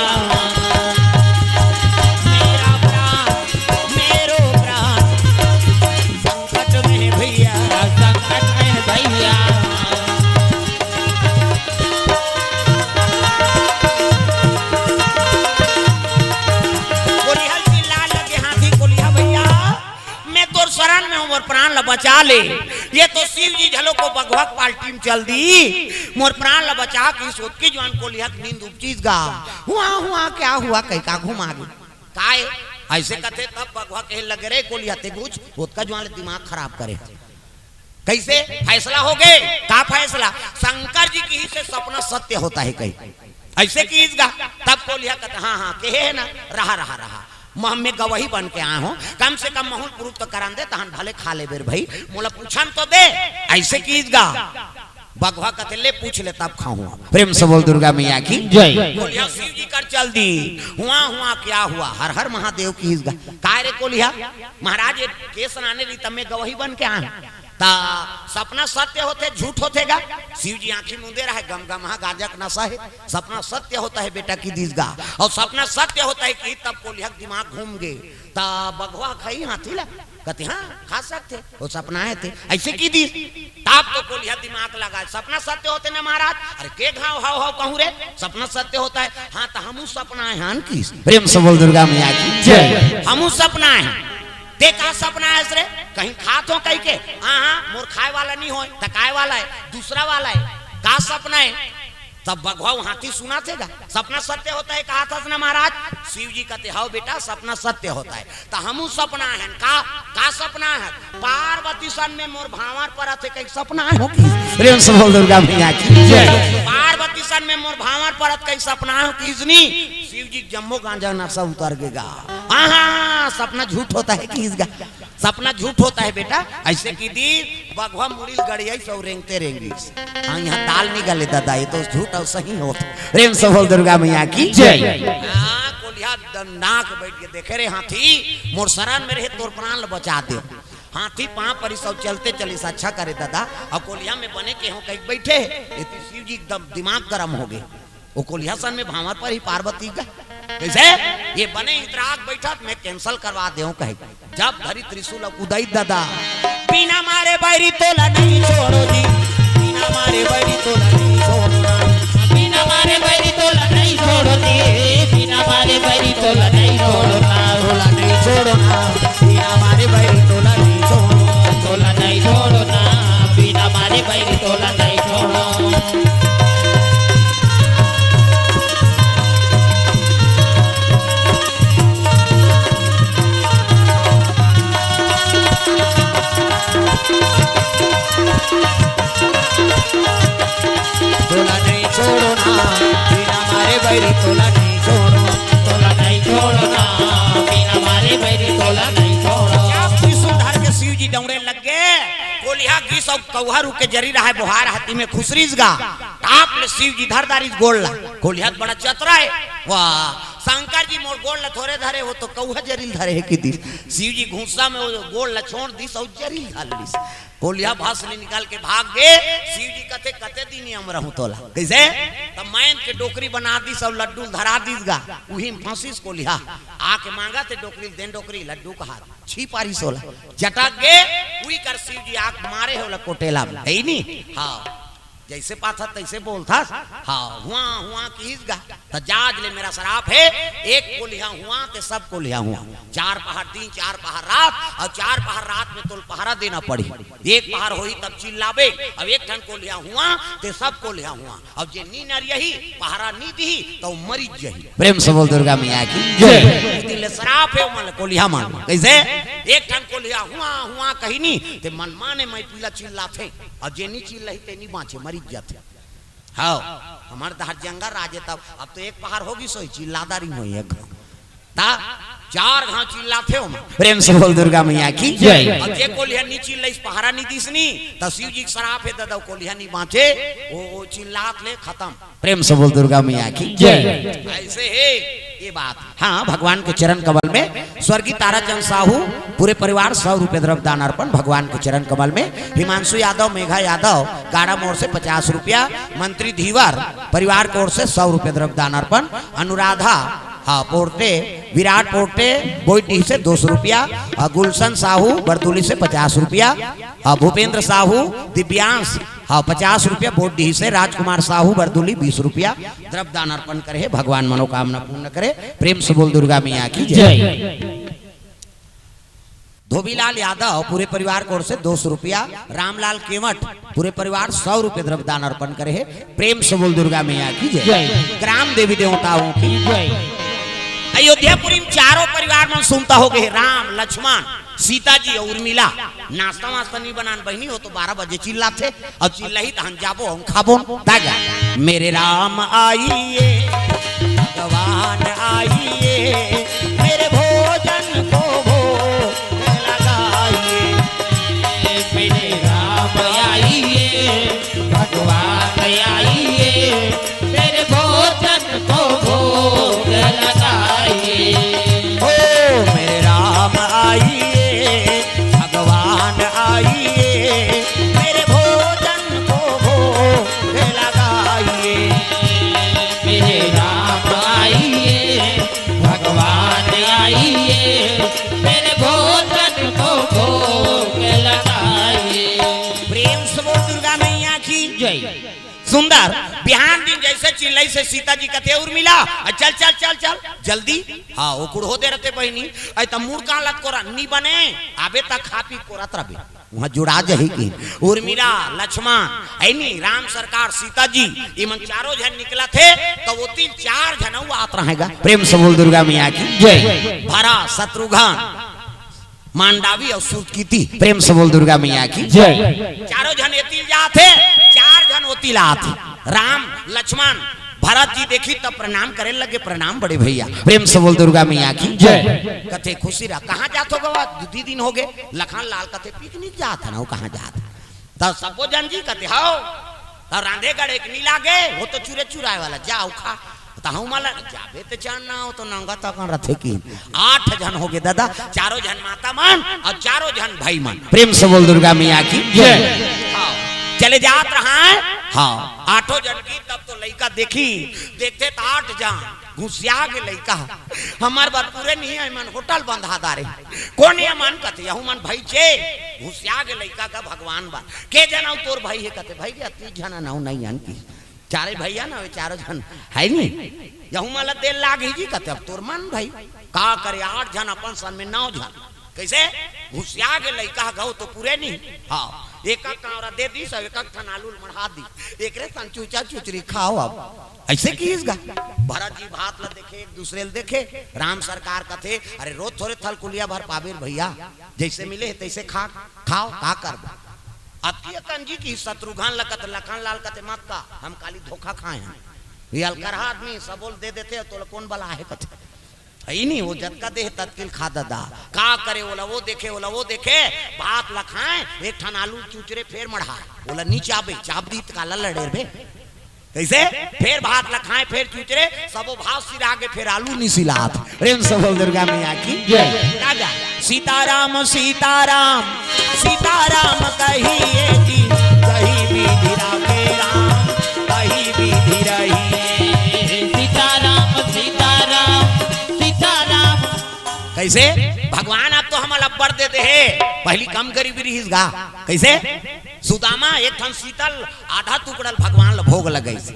शरण में मोर प्राण ला बचा ले। ये तो शिव जी झलो को बगवक पाल्टी में चल दी मोर प्राण ला बचा के सोच के जवान को लिहक नींद उपचीज गा हुआ क्या हुआ कहीं का घुमा गई काय ऐसे कथे तब बगवा कहे लगे रे को लिहते कुछ उसका जवान दिमाग खराब करे कैसे फैसला हो गए का फैसला शंकर जी की ही से सपना सत्य होता है कहीं ऐसे कीजगा तब को लिया कहते हाँ कहे है ना रहा मैं गवाही बन के आया हूँ कम से कम महूल प्रूफ तो करा दे तहन भले खा ले बेर भाई मोला पूछन तो दे ऐसे कीजगा बगवा कहते ले पूछ ले तब खाऊंगा। प्रेम से बोल दुर्गा मैया की जय। कोलिया शिव जी कर चल दी हुआ क्या हुआ हर हर महादेव की काय रे कोलिया महाराज ये केस आने ली तब मैं गवाही बन के आया ता सपना सत्य होते झूठ होतेगा शिव जी आंखी मुंदे रहा गम गम गाजक नशा है सपना सत्य होता है बेटा की दीजगा और सपना सत्य होता है कि तब को लिहक दिमाग घूम गए ता बगवा खाई हाथी ला कहते हाँ खा सकते वो सपना है थे ऐसे की दी ताप तो को लिया दिमाग लगा सपना सत्य होते ना महाराज अरे के घाव हाव हाव कहूँ रे सपना सत्य होता है हाँ तो हमू सपना है हान की प्रेम से बोल दुर्गा मैया की जय। हमू सपना है देखा सपना है रे कहीं खात हो कहीं के हाँ मोर खाए वाला नहीं हो तकाए वाला है दूसरा वाला है का सपना है तब बगवा हाथी सुना थेगा सपना सत्य होता है कहा था ना महाराज शिव जी कहते हाउ बेटा सपना सत्य होता है तो हमू सपना है का सपना है पार्वती सन में मोर भावर पर थे कहीं सपना है प्रेम से बोल दुर्गा मैया की जय। पार्वती सन में मोर भावर पर कहीं सपना है किसनी शिव जी जम्मू गांजा नशा उतर गेगा हाँ सपना झूठ होता है किसका सपना झूठ होता है बेटा ऐसे की दी बगवा मुड़िल गड़िया सौ रेंगते रेंगी हाँ यहाँ दाल नहीं गले दादा ये तो झूठ और सही होता। प्रेम से बोल दुर्गा मैया की जय। कोलिया नाक बैठ के देखे रे हाथी मोर शरण में रहे तोर प्राण बचा दे हाथी पाँव पर सब चलते चले अच्छा करे दादा और कोलिया में बने के हो कहीं बैठे शिव जी एकदम दिमाग गर्म हो गए वो कोलिया सन में भावर पर ही पार्वती का कैसे ये बने इतराग बैठा मैं कैंसल करवा दे कहे जब धरी त्रिशूल उदय दादा बिना मारे बैरी तोला नहीं छोड़ो जी बिना मारे बैरी तोला नहीं छोड़ो बिना मारे बैरी तोला नहीं छोड़ो बिना मारे बैरी तोला नहीं छोड़ो तोला नहीं छोड़ो बिना मारे बैरी तोला नहीं छोड़ो तोला नहीं छोड़ो बिना मारे बैरी तोला नहीं छोड़ो। तोला नहीं छोड़ो ना बिना मारे बैरी तोला नहीं छोड़ो तोला नहीं छोड़ो बिना मारे बैरी तोला नहीं छोड़ो। त्रिशूल के शिव जी दौड़े लग गए कोलिया की सब कौहर के जरी रहा है बुहार हाथी में खुसरीज गा आप ले शिव जी धरदारी गोल कोलिया बड़ा चतरा है वाह शंकर जी मोर गोल थोड़े धरे हो तो कौहा जरील धरे है कि दी शिव जी घूसा में गोल छोड़ दी सब जरील धर ली कोलिया भासली निकाल के भाग गए शिव जी कते दिन हम रहूं तोला कैसे तब मैन के डोकरी बना दी सब लड्डू धरा दीसगा वही फंसीस कोलिया आके मांगा थे डोकरी देन डोकरी लड्डू का हाथ छी पारी सोला जटक गए वही कर शिव जी आंख मारे होला कोटेला में है नी हाँ जैसे पाथा तैसे बोलता। हाँ हुआ हुआ की गा तो जाज ले मेरा शराब है, एक को लिया हुआ ते सब को लिया हुआ, 4 पहर दिन 4 पहर रात, और 4 पहर रात में तो पहरा देना पड़ी, 1 पहर होई तब चिल्लावे, अब 1 ठन को लिया हुआ ते सब को लिया हुआ, अब जे नी नर यही पहरा नी दी तो मरीज जही। प्रेम से बोल दुर्गा मैया की जय। दिल शराब है मन को लिया मान कैसे 1 ठन को लिया हुआ हुआ कहीं नहीं ते मन माने मैं पीला चिल्ला थे, और जे नी चिल्ला ते नहीं बाँचे मरीज जाते। हाँ हमारे दहर जंगा राजे तब अब तो 1 पहाड़ होगी सोई चिल्लादारी हुई है ता 4 घाव चिल्लाते हो। प्रेम से बोल दुर्गा मैया की जय। अब जे को लिया नी चिल्ला इस पहाड़ा नी दिसनी तो शिव जी शराब है दादा को लिया नी बाँचे वो चिल्लात ले खत्म। प्रेम से बोल दुर्गा मैया की जय। ऐसे है ये बात। हाँ भगवान के चरण कमल में स्वर्गीय ताराचंद साहू पूरे परिवार 100 रुपए द्रव्य दान अर्पण भगवान के चरण कमल में। हिमांशु यादव मेघा यादव गाड़ा मोड़ से 50 रुपया, मंत्री धीवर परिवार की ओर से 100 रुपए द्रव्य दान अर्पण, अनुराधा हाँ पोर्टे विराट पोर्टे बोईडीह से 200 रुपया, गुलशन साहू बरदुली से 50 रुपया, भूपेंद्र साहू दिव्यांश हाँ 50 रुपया बोईडीह से, राजकुमार साहू बरदुली 20 रुपया द्रव्य दान अर्पण करे, भगवान मनोकामना पूर्ण करे। प्रेम से बोल दुर्गा मैया की जय। धोबीलाल यादव पूरे परिवार की ओर से 200 रुपया, रामलाल केवट पूरे परिवार 100 रुपए द्रव्य दान अर्पण करे है। प्रेम से बोल दुर्गा मैया की जय। ग्राम देवी देवताओं की जय। अयोध्यापुरी में चारों परिवार में सुनता हो गए राम लक्ष्मण सीता जी और उर्मिला नाश्ता वास्ता नहीं बनान बहनी हो तो 12 बजे चिल्लाते, अब चिल्ला ही तो हम जाबो हम खाबो ताजा। मेरे राम आइए भगवान आइए, मेरे भोजन को भोग लगाइए, मेरे राम आइए भगवान आइए, मेरे भोजन को भोग लगाइए। ओ मेरे राम आइए भगवान आइए, मेरे भोजन को भोग लगाइए, मेरे राम आइए भगवान आइए, मेरे भोजन को भोग लगाइए। प्रेम से बोल दुर्गा मैया की जय। सुंदर बिहान दिन जैसे चिल्लाई से सीता जी कहते उर्मिला चल चल चल चल जल्दी। हाँ वो कुड़ होते रहते बहनी ऐ त मुड़ का लत कोरा नी बने आबे तक खा पी कोरत रबे वहाँ जुड़ा जही की उर्मिला लक्ष्मण ऐनी राम सरकार सीता जी इमन चारों जन निकला थे तो वो 4 जन आत रहेगा। प्रेम से बोल दुर्गा मैया की जय। भरा शत्रुघ्न मांडावी और सुकीति प्रेम से बोल दुर्गा मैया की जय। चारों जन एतिल जाते 4 जन ओतिल आते। राम लक्ष्मण भरत जी देखी तब प्रणाम करे लगे, प्रणाम बड़े भैया। प्रेम से बोल दुर्गा मैया की जय। कथे खुशी रहा कहाँ जात हो गवा 2 दिन हो गए लखन लाल कथे पिकनिक जात ना कहाँ जात तब सबो जन जी कथे हाओ तब रांधेगढ़ एक नी लागे वो तो चूरे चुराए वाला जाओ खा ताहू माला जाबे ते चार ना हो तो नंगा तक रथे की 8 जन हो गए दादा, 4 जन माता मान और 4 जन भाई मान। प्रेम से बोल दुर्गा मैया की जय। चले जात रहा है हाँ 8 जन की तब तो लड़का देखी देखते तो 8 जन घुसिया के लड़का हमार बात पूरे नहीं है मन होटल बंधा दारे कौन ये मन कहते यहू मन भाई चे घुसिया के लड़का का भगवान बा के जना तोर भाई है कहते भाई के 30 जना ना नहीं अन की 4 भैया ना 4 जन है नी यहू माला तेल लाग ही जी कहते अब तोर मन भाई का करे 8 जन अपन सन में 9 जन कैसे घुसिया के लड़का गौ तो पूरे नहीं। हाँ एक कावरा दे दी सब एक आलू मढ़ा दी एक रे सन चूचा चुचरी खाओ अब ऐसे कीसगा। भरत जी भात ला देखे एक दूसरे देखे राम सरकार कथे अरे रोज थोड़े थल कुलिया भर पाबेर भैया जैसे मिले तैसे खा खाओ का कर अति कंजी की शत्रुघ्न लकत लखन लाल कते मत का हम काली धोखा खाए हैं ये अलकरहा आदमी सबोल दे देते तो कौन बला है कथे है नहीं वो जत का देह तत्किल खा ददा का करे ओला वो देखे बात लखाए एक ठन आलू चूचरे फेर मढ़ा बोला नी चाबे चाप दी काला लड़े बे कैसे फिर भात लखाए फिर चूचरे सबो भाव सिरा के फिर आलू नी सिलात। प्रेम से बोल दुर्गा मैया की जय। सीताराम सीताराम सीताराम कहिए जी कहीं भी धीरा के राम कहीं भी धीरा ही सीताराम सीताराम सीताराम। कैसे भगवान आप तो हम लब्बर देते हैं पहली कम गरीबी रही गा कैसे सुदामा एक ठन शीतल आधा टुकड़ल भगवान ला भोग लगई से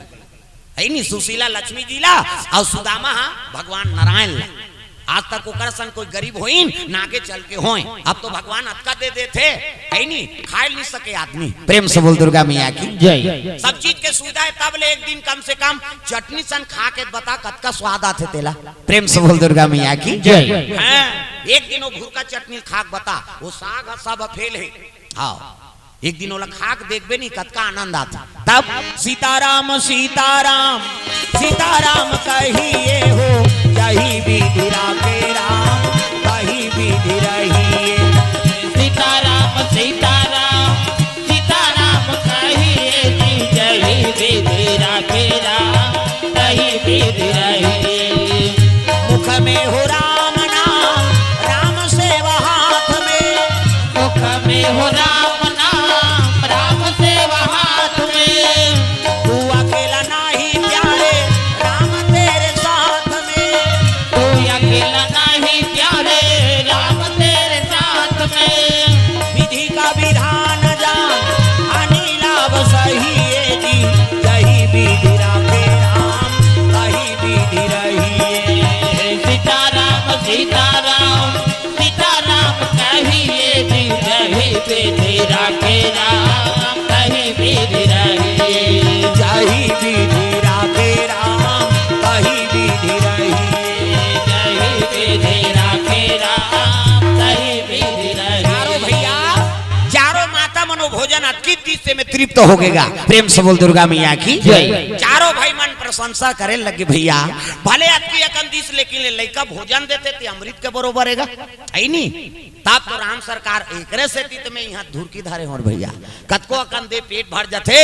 है नी सुशीला लक्ष्मी जी ला और सुदामा भगवान नारायण ला। आज तक ओकर सन कोई गरीब होइन नागे चल के होए, अब तो भगवान अतका दे देते है नी, खाए नहीं सके आदमी। प्रेम से बोल दुर्गा मैया की जय। सब चीज के सुविधा है, तब ले एक दिन कम से कम चटनी सन खा के बता कत का स्वाद आते तेला। प्रेम से बोल दुर्गा मैया की जय। एक दिन वो भूर का चटनी खाक बता, वो साग सब फेल है। हाँ एक दिन ओला खाक देखबे नहीं कत का आनंद आता। तब सीताराम सीताराम सीताराम कहिए हो, यही विधि राखे राम कहीं विधि रहिए। सीताराम सीताराम सीताराम कहिए जी, जय विधि राखे राम कहीं विधि रहिए। मुख में हो राम नाम राम सेवा हाथ में, मुख में हो राम नाम राम सेवा हाथ में। तू अकेला नहीं प्यारे राम तेरे साथ में, तू अकेला नहीं प्यारे राम तेरे साथ में। विधि का विधान जान हानि लाभ सही है जी, यही विधि राखे राम कहीं विधि रहिए। सीताराम सीताराम सीताराम कहिए जी, जय विधि राखे राम कहीं विधि रहिए। यही विधि राखे राम कहीं विधि रहिए। जय विधि राखे राम कहीं विधि चारों रहिए। भैया चारों माता मनो भोजन अटकी तीस से में तृप्त तो हो गएगा। प्रेम से बोल दुर्गा मैया की जय। चारों भाई मन प्रशंसा करे लगे भैया, भले अटकी अकन दिस लेकिन लड़का भोजन देते थे अमृत के बरोबर है नी। तब तो राम सरकार एकरे से तीत में यहाँ धूर की धारे हो भैया, कतको अकन दे पेट भर जाते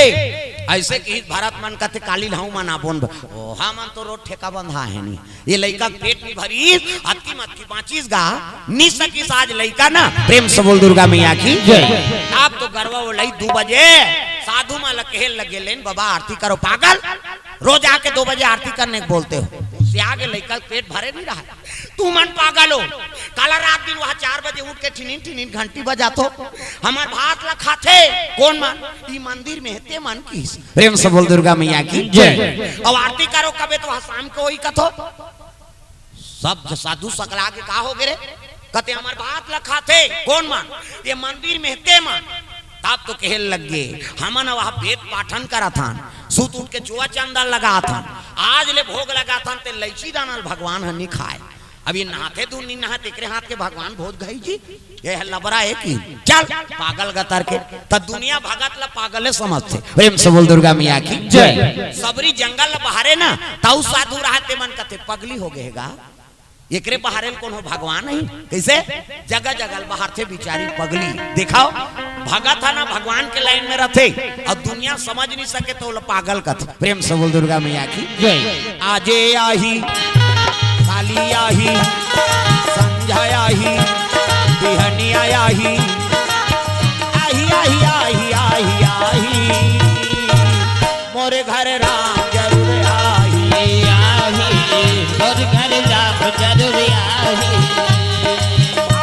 ऐसे कि भारत मन कते काली लाऊ मन आबोन ओहा मन तो रोड ठेका बंधा है नी, ये लड़का पेट नहीं भरी अतकी मतकी बाँचीस गा नी सकीस आज लड़का ना। प्रेम से बोल दुर्गा मैया की जय। आप तो गरवा वो लई 2 बजे साधु माँ लकेल लगे लेन बाबा आरती करो पागल, रोज आके 2 बजे आरती करने को बोलते हो, उससे आगे लड़का पेट भरे नहीं रहा। तू मन पागल हो, काला रात दिन वहाँ 4 बजे उठ के ठिनिन ठिनिन घंटी बजातो हमार भात ला खाते कौन मन ई मंदिर में हेते मन की। प्रेम से बोल दुर्गा मैया की जय। और आरती करो कबे तो वहाँ शाम को वही कथो सब साधु सकला के का हो गे कहते हमार भात ला खाते कौन मन ये मंदिर में हेते मन। तब तो कहल लग गए हमन वहाँ वेद पाठन करा था, सूत उठ के चुआ चंदन लगा था, आज ले भोग लगा था ते लैची दानल भगवान हनी खाए। अब ये नहाते तू नहीं नहाते एकरे हाथ के भगवान भोज गई जी, ये है लबरा है की चल पागल गतर के त दुनिया भगत ला पागले समझते। प्रेम से बोल दुर्गा मैया की जय। सबरी जंगल बहारे ना ताऊ साधु रहते मन कते पगली हो गएगा, एकरे बहारे कौन हो भगवान नहीं कैसे जगह जगह बाहर थे बिचारी पगली दिखाओ भगत है ना भगवान के लाइन में रहते और दुनिया समझ नहीं सके तो पागल कथ। प्रेम से बोल दुर्गा मैया की जय। आजे आही काली आही संझा आही बिहनी आही आही आही आही आही आही मोरे घर राम जरूर आही आही और घर राम जरूर आही।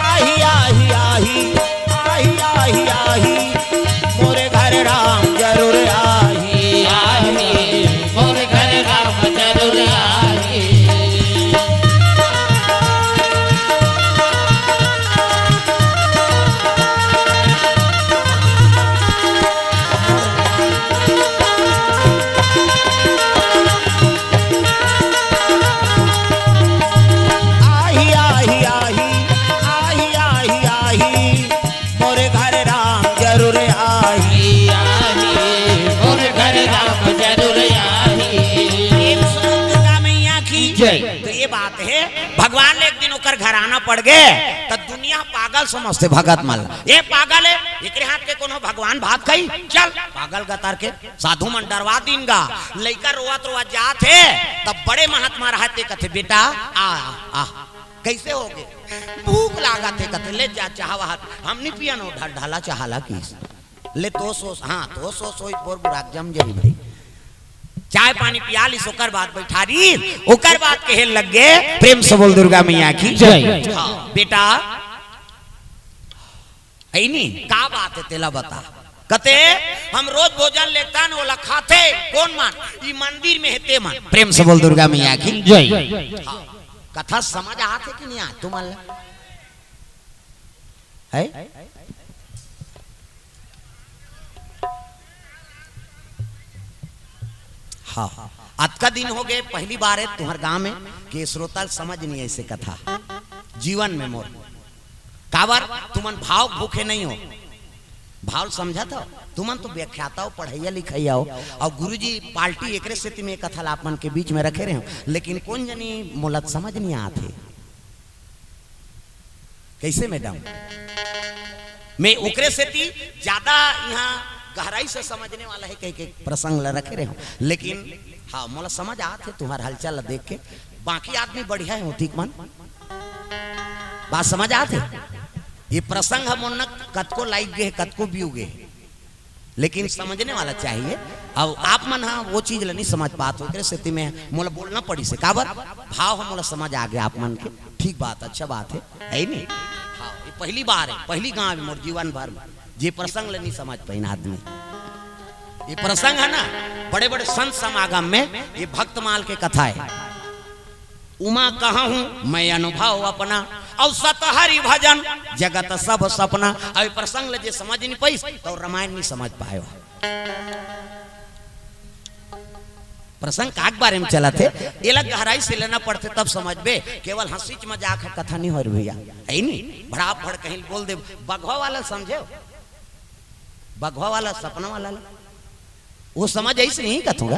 आही आही आही आही आही आही मोरे घर राम जरूर आही आही और घर राम जरूर आही। आही आही आही आही आही आही मोरे घर राम जरूर आही। आही और घर राम जरूर आही। दुर्गा मैया की जय। तो ये बात है भगवान ने एक दिन ओकर घर आना पड़ गए तो दुनिया पागल समझते भगत मल ये पागल है एकरे हाथ के कोनो भगवान भात खाई चल पागल गतार के साधु मन डरवा दीनगा लइका रोवत रोवत जात है तब बड़े महात्मा रहते कथे बेटा आ आ कैसे हो गए भूख लागा थे कथे ले जा चाहवा हम नहीं पिया नो ढाला चाहला की ले तो सोच हाँ तो सोच बोर बुराक जम जरी भाई चाय पानी पिया ली ओकर बाद बैठा री ओकर बाद कहे लग गए। प्रेम से बोल दुर्गा मैया की जय। हाँ, बेटा ऐनी का बात है तेला बता कते हम रोज भोजन लेता न बोला खाते कौन मान ई मंदिर में हेते मान। प्रेम से बोल दुर्गा मैया की जय। हाँ, कथा समझ आते कि नहीं आते तुम्हारे है? हाँ, आज का दिन हो गए पहली बार है तुम्हारे गांव में कि श्रोता समझ नहीं ऐसे कथा जीवन में मोर काबर तुमन भाव भूखे नहीं हो, भाव समझा था तुमन तो व्याख्याता हो पढ़ैया लिखैया हो और गुरुजी पार्टी एकरे स्थिति में कथा लापन के बीच में रखे रहे हो, लेकिन कौन जनी मोलत समझ नहीं आते कैसे मैडम मैं ओकरे स्थिति ज्यादा यहाँ गहराई से समझने वाला है कह के प्रसंग रखे रहे हो, लेकिन हाँ मोला समझ आते तुम्हारा हलचल देख के बाकी आदमी बढ़िया है ठीक मन बात समझ आते। ये प्रसंग हम उन कत को लाइक गए कत को व्यू गए, लेकिन समझने वाला चाहिए। अब आप मन हाँ वो चीज नहीं समझ पाते हो स्थिति में मोला बोलना पड़ी से काबर भाव हम मोला समझ आ गया आप मन के ठीक बात अच्छा बात है नहीं। हाँ ये पहली बार है पहली गांव में मोर जीवन भर में ये प्रसंग नहीं समझ पाइन आदमी। ये प्रसंग है ना बड़े बड़े संत समागम में ये भक्तमाल के कथा है। उमा कहा हूं मैं अनुभव अपना और सत हरि भजन जगत सब सपना। अब प्रसंग ले समझ नहीं पाई तो रामायण नहीं समझ पाए। प्रसंग काक बारे में चला थे ये लग गहराई से लेना पड़ते तब समझ बे, केवल हंसी मजाक है कथा नहीं हो रही भैया है नहीं बड़ा फड़ कहीं बोल दे बघवा वाला समझे बघवा वाला सपना वाला वो समझ ऐसे नहीं कथूंगा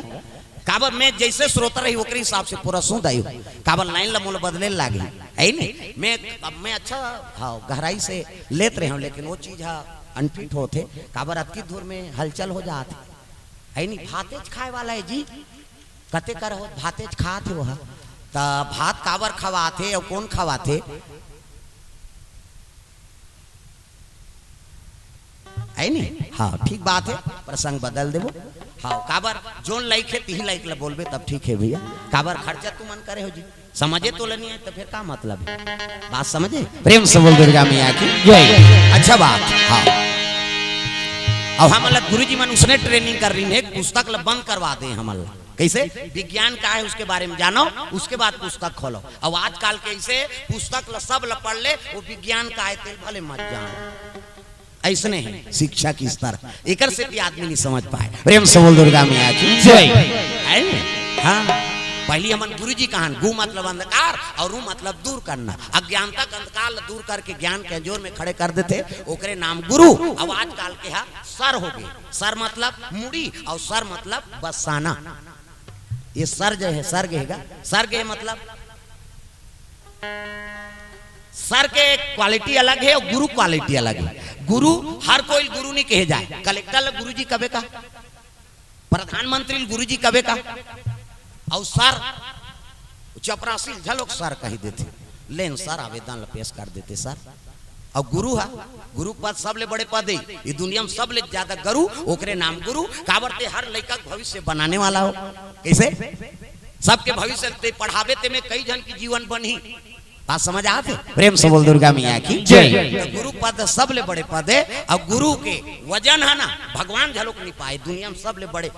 काबर मैं जैसे श्रोता रही ओकरे हिसाब से पूरा सुन आई काबर लाइन लमोल बदले लागे है नहीं मैं अच्छा हाँ गहराई से लेते रहे हूँ, लेकिन वो चीज हाँ अनफिट होते काबर अति दूर में हलचल हो जाते है नहीं। भातेज खाए वाला है जी कते कर हो भातेज खाते वह तो भात काबर खवाते और कौन खवाते है नहीं। हाँ ठीक बात है प्रसंग बदल देवो। हाँ काबर जोन लाइक है ती लाइक ला बोलबे तब ठीक है भैया काबर खर्चा तू मन करे हो जी समझे तो नहीं है तो फिर का मतलब है बात समझे। प्रेम से बोल दुर्गा मैया की जय। अच्छा बात। हाँ अब हम गुरु जी मन उसने ट्रेनिंग कर रही है पुस्तक ला बंद करवा दे हम कैसे विज्ञान का है उसके बारे में जानो उसके बाद पुस्तक खोलो। अब आजकल कैसे पुस्तक ला सब ला पढ़ ले वो विज्ञान का है तेल भले मत जानो ऐसने है शिक्षा की स्तर एक से भी आदमी नहीं समझ पाए। प्रेम से बोल दुर्गा मैया की जय। हाँ पहली हमन गुरु जी कहान गु मतलब अंधकार और रू मतलब दूर करना अज्ञानता का अंधकार दूर करके ज्ञान के जोर में खड़े कर देते ओकरे नाम गुरु। अब आजकल के हा सर हो गए सर मतलब मुड़ी और सर मतलब बसाना ये सर जो है सर गएगा सर गए मतलब सर के क्वालिटी अलग है और गुरु क्वालिटी अलग है। गुरु हर कोई गुरु नहीं कहे जाए कलेक्टर गुरु जी कबे का प्रधानमंत्री गुरु जी कबे का और सर चपरासी झलोक सर कही देते लेन सर आवेदन पेश कर देते सर। और गुरु है गुरु पद सबले बड़े पद है ये दुनिया में सबले ज्यादा गुरु ओकरे नाम गुरु काबरते हर लड़का भविष्य बनाने वाला हो कैसे सबके भविष्य पढ़ावे ते में कई जन की जीवन बनी बात समझ आते। प्रेम से बोल दुर्गा मैया की जय। तो गुरु पद सबले बड़े पद है और गुरु के वजन है ना भगवान झलोक नहीं पाए दुनिया में सबले बड़े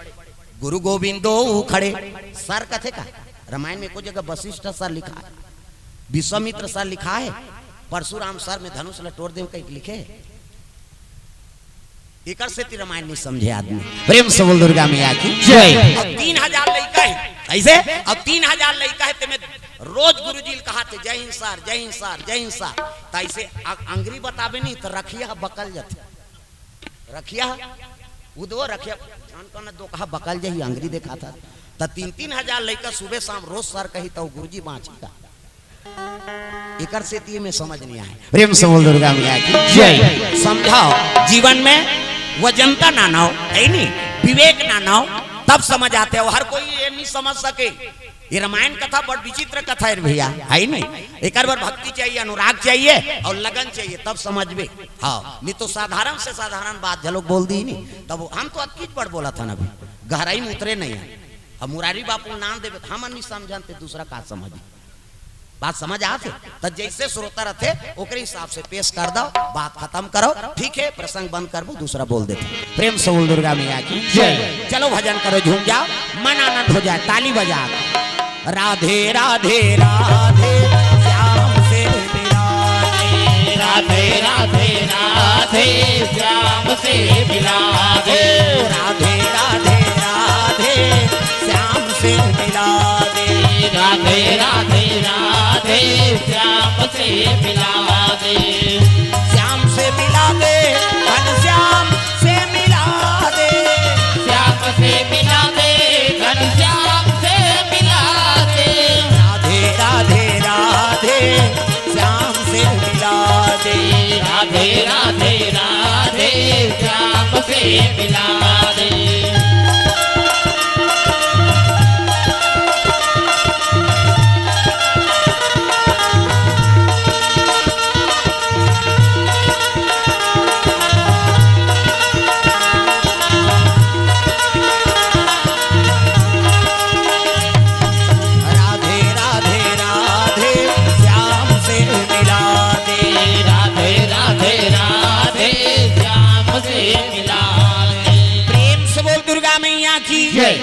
गुरु गोविंदो खड़े सर कथे का रामायण में कोई जगह वशिष्ठ सर लिखा है विश्वामित्र सर लिखा है परशुराम सर में धनुष लटोर देव कहीं लिखे एक से रामायण नहीं समझे आदमी। प्रेम से बोल दुर्गा मैया की जय। अब 3000 लड़का है ऐसे अब 3000 लड़का है तुम्हें रोज गुरुजी कहा थे जय हिंद सर जय हिंद सर जय हिंद सर तो ऐसे अंग्री बताबे नहीं तो रखिया बकल जाते रखिया उदो रखिया जान को ना दो कहा बकल जही अंग्री देखा था तो 3-3 लड़का सुबह शाम रोज सर कही तो गुरुजी बाँचेगा एक से में समझ नहीं आए। प्रेम से बोल दुर्गा मैया की जय। समझाओ जीवन में वजनता ना ना हो है नहीं विवेक ना ना हो तब समझ आते हो हर कोई ये नहीं समझ सके। ये रामायण कथा बड़ विचित्र कथा है भैया है नहीं एक बार भक्ति चाहिए अनुराग चाहिए और लगन चाहिए तब समझ में। हाँ नहीं तो साधारण से साधारण बात झलोक बोल दी नहीं तब हम तो अतकीच बड़ बोला था ना अभी गहराई में उतरे नहीं है। अब मुरारी बापू नाम देवे हम नहीं समझते दूसरा का समझ बात समझ आते तो जैसे श्रोता रहते ओकरे हिसाब से पेश कर दो, बात खत्म करो, ठीक है, प्रसंग बंद कर दो, दूसरा बोल देते। प्रेम से बोल दुर्गा मैया की जय। चलो भजन करो, झूम जाओ, मन आनंद हो जाए, ताली बजा। राधे राधे राधे श्याम से मिला दे, राधे राधे राधे श्याम से मिला दे, राधे राधे राधे श्याम से मिला दे, राधे राधे राधे श्याम से मिला दे, श्याम से मिला दे, घनश्याम से मिला दे, श्याम से मिला दे, घनश्याम से मिला दे, राधे राधे राधे श्याम से मिला दे, राधे राधे राधे श्याम से मिला दे। राधे राधे राधे श्याम से मिला दे, राधे राधे राधे श्याम से मिला दे। प्रेम से बोल दुर्गा मैया की जय।